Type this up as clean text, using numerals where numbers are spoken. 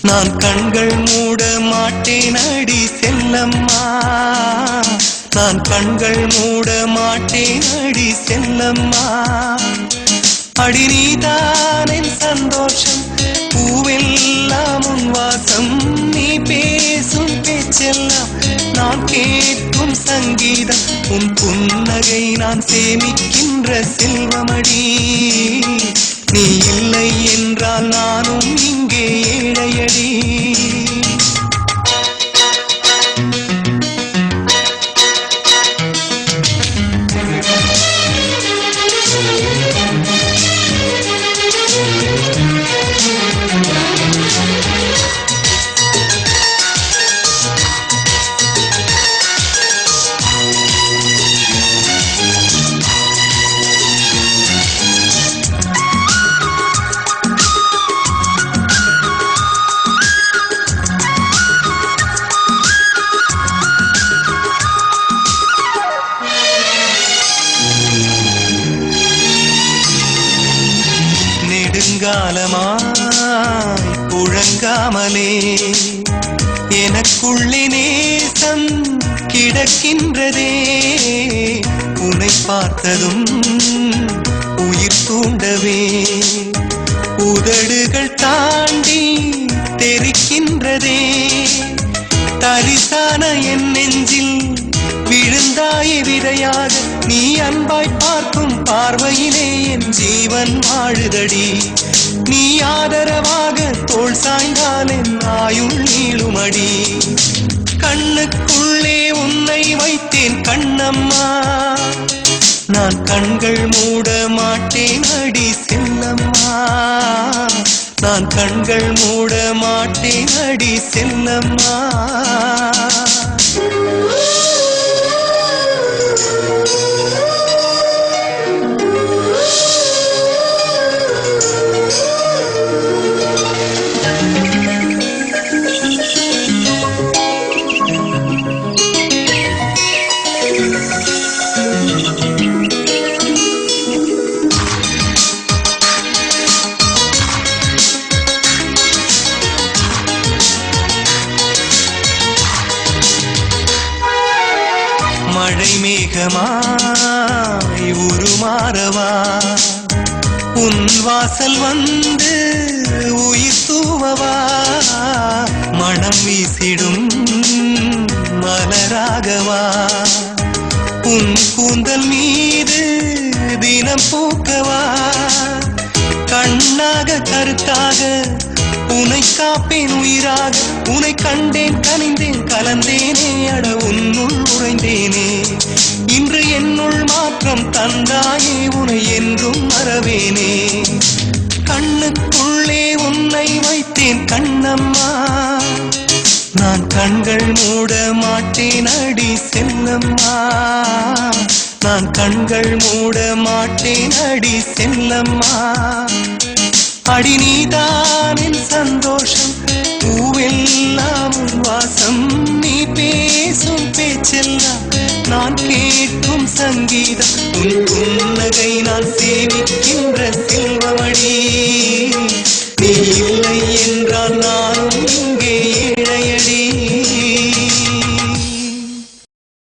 நான் கண்கள் மூட மாட்டேன் அடி செல்லம்மா, நான் கண்கள் மூட மாட்டேன் அடி செல்லம்மா. அடி நீதான் என் சந்தோஷம், பூவெல்லாம் உன் வாசம், நீ பேசும் பேச்செல்லாம் நான் கேட்கும் சங்கீதம், உன் புன்னகை நான் சேமிக்கின்ற செல்வமடி. நீ இல்லை என்றால் நானும் இங்கே ஏழையடி. நெடுங்காலமாய் புழங்காமலே எனக்குள்ளே நேசம் கிடக்கின்றதே, உன்னை பார்த்ததும் உயிர் தூண்டவே உதடுகள் தாண்டி தெரிக்கின்றதே. தரிசான என் நெஞ்சில் விழுந்தாயே விதையாக, நீ அன்பாய் பார்க்கும் பார்வையிலே என் ஜீவன் வாழுதடி. நீ ஆதரவாக தோள் சாய்ந்தால் என் ஆயுள் நீளுமடி. கண்ணுக்குள்ளே உன்னை வைத்தேன் கண்ணம்மா, நான் கண்கள் மூட மாட்டேன் அடி செல்லம்மா, நான் கண்கள் மூட மாட்டேன் அடி செல்லம்மா. மழை மேகமாய் உருமாறவா, உன் வாசல் வந்து உயிர் தூவவா, மனம் வீசிடும் மலராகவா, உன் கூந்தல் மீது தினம் பூக்கவா, கண்ணாக கருத்தாக உனை காப்பேன் உயிராக, உனை கண்டேன் கனிந்தேன் கலந்தேனே, அட உன்னுள் உறைந்தேனே. இன்று என்னுள் மாற்றம் தந்தாயே, உனை என்றும் மறவேனே. கண்ணுக்குள்ளே உன்னை வைத்தேன் கண்ணம்மா, நான் கண்கள் மூட மாட்டேன் அடி செல்லம்மா, நான் கண்கள் மூட மாட்டேன் அடி செல்லம்மா. அடி நீதான் என் சந்தோஷம், பூவெல்லாம் உன் வாசம், நீ பேசும் பேச்செல்லாம் நான் கேட்கும் சங்கீதம், உன் புன்னகை நான் சேமிக்கின்ற செல்வமடி. நீ இல்லை என்றால் நானும்